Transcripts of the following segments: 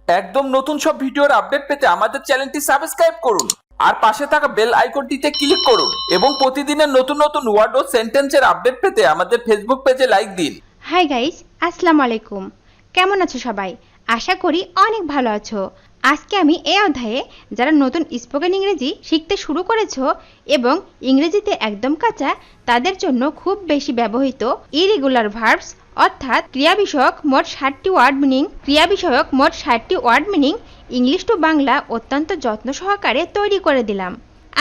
একদম নতুন সব ভিডিওর আপডেট পেতে আমাদের চ্যানেলটি সাবস্ক্রাইব করুন আর পাশে থাকা বেল আইকনটিতে ক্লিক করুন এবং প্রতিদিনের নতুন নতুন ওয়ার্ড ও সেন্টেন্সের আপডেট পেতে আমাদের ফেসবুক পেজে লাইক দিন। হাই গাইস, আসসালামু আলাইকুম। কেমন আছো সবাই? আশা করি অনেক ভালো আছো। আজকে আমি এই অধ্যায়ে যারা নতুন স্পোকেন ইংরেজি শিখতে শুরু করেছো এবং ইংরেজিতে একদম কাঁচা তাদের জন্য খুব বেশি ব্যবহৃত ইরেগুলার ভার্বস অর্থাৎ ক্রিয়া বিষয়ক মোট 60টি word meaning English to Bangla অত্যন্ত যত্ন সহকারে তৈরি করে দিলাম।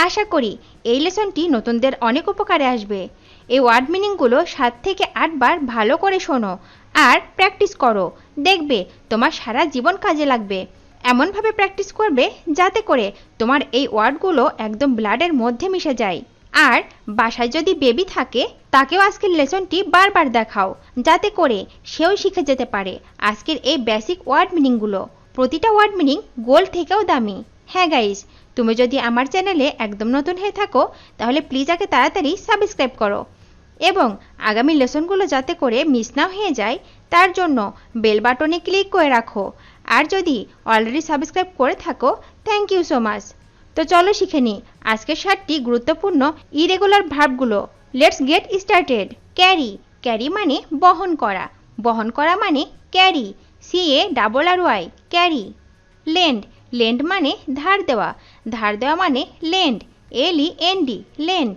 আশা করি এই লেসনটি নতুনদের অনেক উপকারে আসবে। এই ওয়ার্ড মিনিংগুলো 7 থেকে 8 বার ভালো করে শোনো আর প্র্যাকটিস করো, দেখবে তোমার সারা জীবন কাজে লাগবে। এমনভাবে প্র্যাকটিস করবে যাতে করে তোমার এই ওয়ার্ডগুলো একদম ব্লাডের মধ্যে মিশে যায়। আর বাসায় যদি বেবি থাকে তাকেও আজকের লেসনটি বারবার দেখাও যাতে করে সেও শিখে যেতে পারে আজকের এই বেসিক ওয়ার্ড মিনিংগুলো। প্রতিটা ওয়ার্ড মিনিং গোল্ড থেকেও দামি। হ্যাঁ গাইস, তুমি যদি আমার চ্যানেলে একদম নতুন হয়ে থাকো তাহলে প্লিজ আগে তাড়াতাড়ি সাবস্ক্রাইব করো এবং আগামী লেসনগুলো যাতে করে মিস না হয়ে যায় তার জন্য বেল বাটনে ক্লিক করে রাখো। আর যদি অলরেডি সাবস্ক্রাইব করে থাকো থ্যাংক ইউ সো মাচ। তো চলো শিখে নিই আজকের 7টি গুরুত্বপূর্ণ ইরেগুলার ভার্বগুলো। Let's get started. Carry, carry মানে বহন করা, বহন করা মানে carry, CARRY carry. Lend, lend মানে ধার দেওয়া, ধার দেওয়া মানে lend, LEND lend.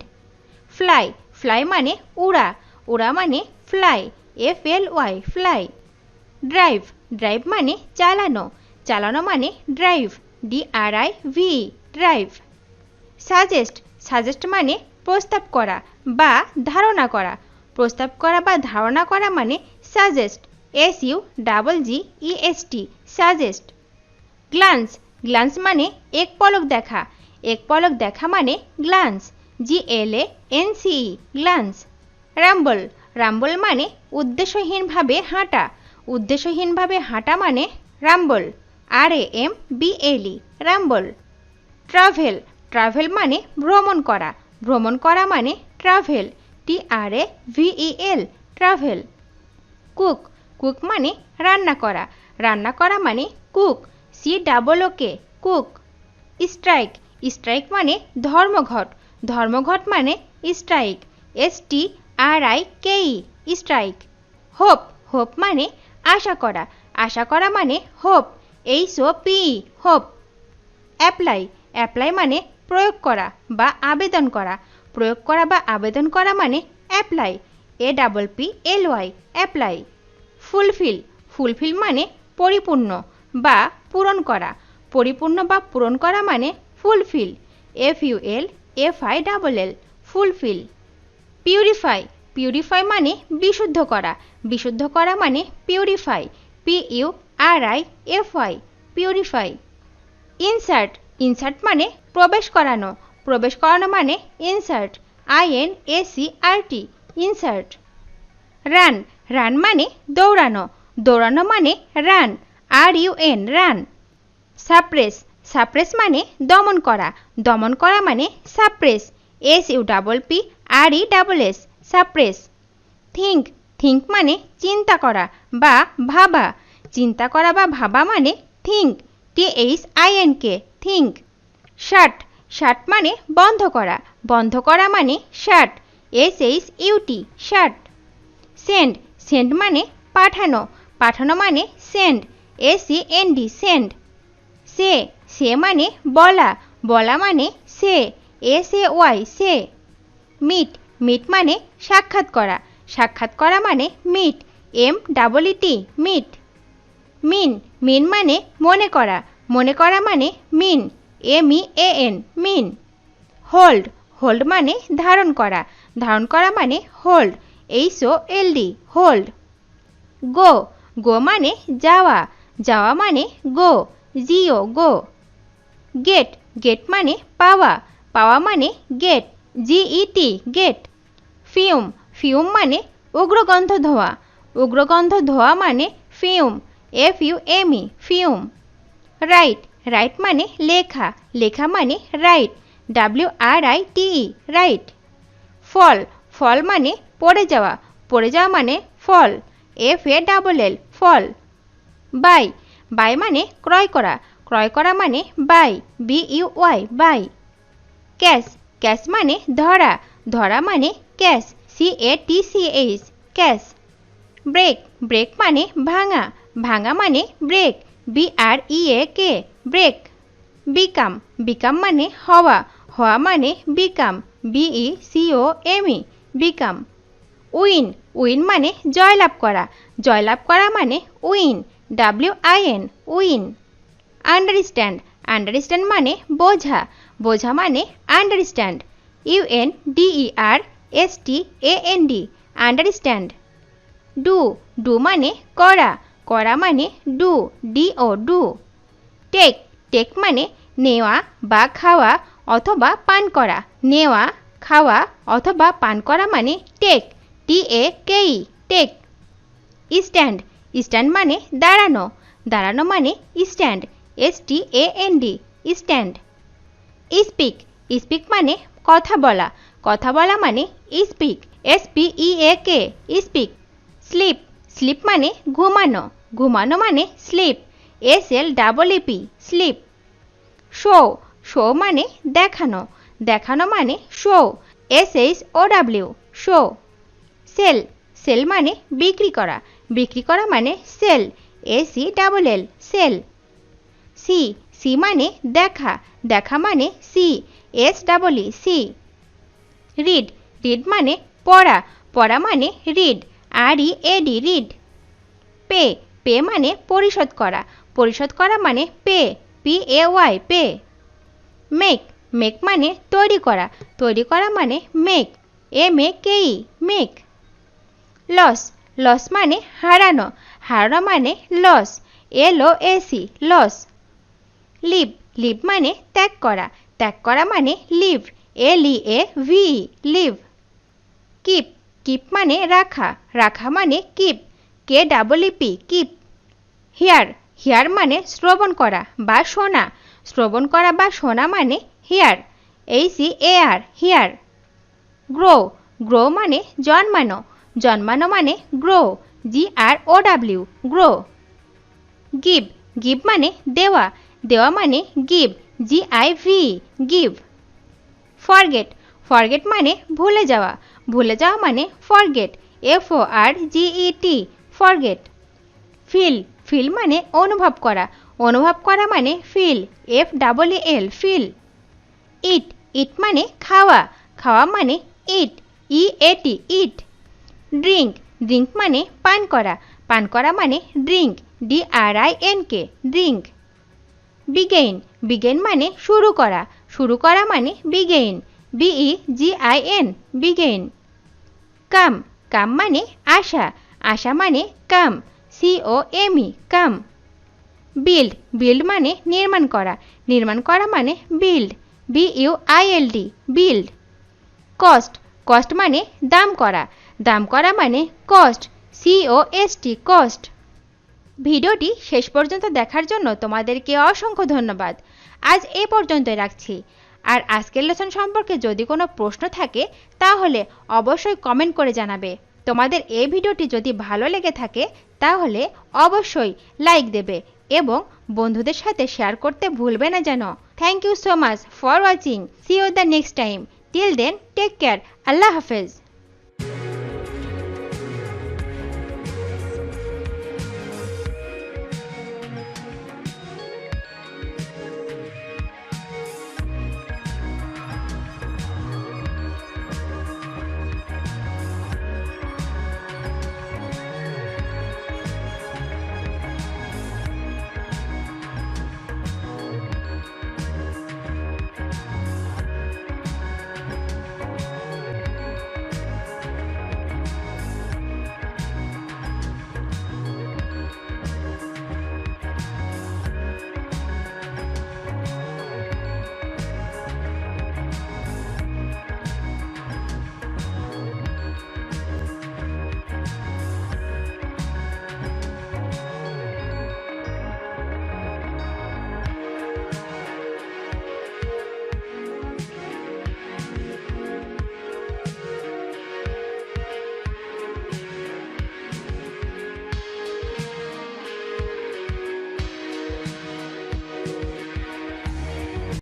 Fly, fly মানে উড়া, উড়া মানে fly, FLY fly. Drive, drive মানে চালানো, চালানো মানে drive, DRIV drive. Suggest, suggest মানে প্রস্তাব করা বা ধারণা করা, প্রস্তাব করা বা ধারণা করা মানে suggest, SUGGEST suggest. Glance, glance মানে এক পলক দেখা, এক পলক দেখা মানে glance, GLANCE glance. Rumble, Rumble মানে উদ্দেশ্যহীনভাবে হাঁটা, উদ্দেশ্যহীনভাবে হাঁটা মানে Rumble, RAMBLE Rumble. Travel, travel মানে ভ্রমণ করা, ভ্রমণ করা মানে travel, TRAVEL travel. Cook, cook মানে রান্না করা, রান্না করা মানে cook, COOK cook. Strike, strike মানে ধর্মঘট, ধর্মঘট মানে strike, STRIKE strike. Hope, hope মানে আশা করা, আশা করা মানে hope, HOPE hope. Apply, apply মানে প্রয়োগ করা বা আবেদন করা, প্রয়োগ করা বা আবেদন করা মানে apply, APPLY apply. Fulfil, fulfil মানে পরিপূর্ণ বা পূরণ করা, পরিপূর্ণ বা পূরণ করা মানে fulfil, FULFILL fulfil. Purify, purify মানে বিশুদ্ধ করা, বিশুদ্ধ করা মানে purify, PURIFY purify. Insert, insert মানে প্রবেশ করানো, প্রবেশ করানো মানে insert, INSERT insert. Run, run মানে দৌড়ানো, দৌড়ানো মানে run, RUN run. Suppress, suppress মানে দমন করা, দমন করা মানে suppress, SUPPRESS suppress. Think, think মানে চিন্তা করা বা ভাবা, চিন্তা করা বা ভাবা মানে থিঙ্ক, THINK থিঙ্ক। শাট, শাট মানে বন্ধ করা, বন্ধ করা মানে শাট, SHUT শাট। সেন্ড, সেন্ড মানে পাঠানো, পাঠানো মানে সেন্ড, SEND সেন্ড। সে, সে মানে বলা, বলা মানে সে, SAY সে। মিট, মিট মানে সাক্ষাৎ করা, সাক্ষাৎ করা মানে মিট, MEET মিট। মিন, মিন মানে মনে করা, মনে করা মানে মিন, MEAN মিন। হোল্ড, হোল্ড মানে ধারণ করা, ধারণ করা মানে হোল্ড, HOLD হোল্ড। গো, গো মানে যাওয়া, যাওয়া মানে গো, GO গেট, গেট মানে পাওয়া, পাওয়া মানে get, GET get. Fume, fume মানে উগ্রগন্ধ ধোঁয়া, উগ্রগন্ধ ধোঁয়া মানে fume, FUME fume. Write, write মানে লেখা, লেখা মানে write, WRITE write. Fall, fall মানে পড়ে যাওয়া, পড়ে যাওয়া মানে fall, FALL fall. Buy, buy মানে ক্রয় করা, ক্রয় করা মানে buy, BUY buy. Catch, catch মানে ধরা, ধরা মানে catch, CATCH catch. Break, break মানে ভাঙা, ভাঙা মানে break, BREAK break. Become, become মানে হওয়া, হওয়া মানে become, BECOME become. Win, win মানে জয়লাভ করা, জয়লাভ করা মানে win, WIN win. Understand, understand মানে বোঝা, বোঝা মানে understand, UNDERSTAND understand. Do, do মানে করা, করা মানে do, DO do. Take, take মানে নেওয়া বা খাওয়া অথবা পান করা, নেওয়া, খাওয়া অথবা পান করা মানে take, TAKE take. Stand, stand মানে দাঁড়ানো, দাঁড়ানো মানে stand, STAND stand. Speak, speak মানে কথা বলা, কথা বলা মানে speak, SPEAK speak. Sleep, sleep মানে ঘুমানো, ঘুমানো মানে sleep, SLEEP sleep. Show, show মানে দেখানো, দেখানো মানে show, SHOW show. Sell, sell মানে বিক্রি করা, বিক্রি করা মানে sell, ACLL sell. See, see মানে দেখা, দেখা মানে CSEE রিড, রিড মানে পড়া, পড়া মানে read, READ read. Pay, pay মানে পরিশোধ করা, পরিশোধ করা মানে pay, PAY pay. Make, make মানে তৈরি করা, তৈরি করা মানে make, MAKE make. Lose, lose মানে হারানো, হারানো মানে lose, LOSE lose. Leave, leave মানে ত্যাগ করা, ত্যাগ করা মানে leave, LEAVE leave. Keep, keep মানে রাখা, রাখা মানে keep, KEEP keep. Hear, hear মানে শ্রবণ করা বা শোনা, শ্রবণ করা বা শোনা মানে hear, HEAR hear. Grow, grow মানে জন্মানো, জন্মানো মানে grow, GROW grow. Give, give মানে দেওয়া, দেওয়া মানে give, GIV give. Forget, forget মানে ভুলে যাওয়া, ভুলে যাওয়া মানে forget, FORGET forget. Feel, feel মানে অনুভব করা, অনুভব করা মানে feel, FEEL feel. Eat, eat মানে খাওয়া, খাওয়া মানে eat, EAT eat. Drink, drink মানে পান করা, পান করা মানে drink, DRINK drink. Begin, begin মানে শুরু করা, শুরু করা মানে বিগেইন, BEGIN বিগেইন। কাম, কাম মানে আসা, আসা মানে কাম, COME কাম। বিল্ড, বিল্ড মানে নির্মাণ করা, নির্মাণ করা মানে build, BUILD build. Cost, cost মানে দাম করা, দাম করা মানে কস্ট, COST কস্ট। ভিডিওটি শেষ পর্যন্ত দেখার জন্য তোমাদেরকে অসংখ্য ধন্যবাদ। আজ এ পর্যন্তই রাখছি। আর আজকের লেসন সম্পর্কে যদি কোনো প্রশ্ন থাকে তাহলে অবশ্যই কমেন্ট করে জানাবে। তোমাদের এই ভিডিওটি যদি ভালো লেগে থাকে তাহলে অবশ্যই লাইক দেবে এবং বন্ধুদের সাথে শেয়ার করতে ভুলবে না যেন। Thank you so much for watching. See you the next time. Till then take care. আল্লাহ হাফেজ।